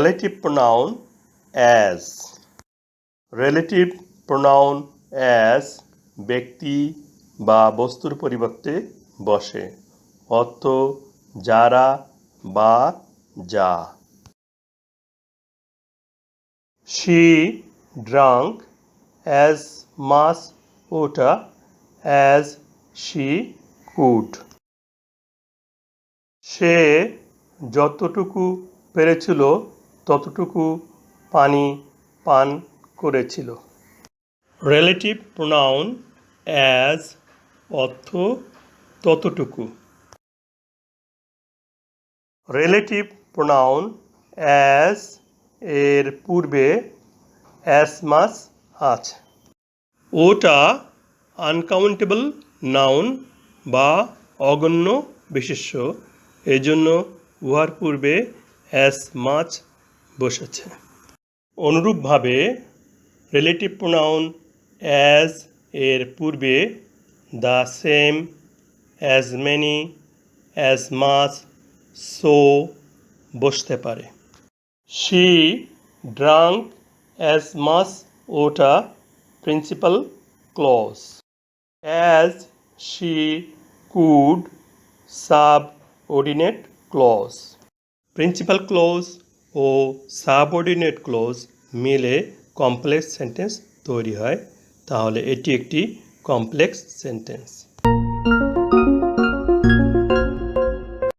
relative pronoun as relative pronoun as ব্যক্তি বা বস্তুর পরিবর্তে বসে অর্থ যারা বা যা she drank as much water as she could সে যতটুকু পেরেছিল ততটুকু পানি পান করেছিল রিলেটিভ প্রোনাউন অ্যাজ অর্থ ততটুকু রিলেটিভ প্রোনাউন অ্যাজ এর পূর্বে অ্যাজ মাচ আছে ওটা আনকাউন্টেবল নাউন বা অগণ্য বিশেষ্য এজন্য উহার পূর্বে অ্যাজ মাচ বসেছে অনুরূপভাবে রিলেটিভ প্রোনাউন অ্যাজ এর পূর্বে the same as many as much so বসতে পারে she drank as much water principal clause as she could subordinate clause principal clause ও সাবঅর্ডিনেট ক্লজ মিলে কমপ্লেক্স সেন্টেন্স তৈরি হয় তাহলে এটি একটি কমপ্লেক্স সেন্টেন্স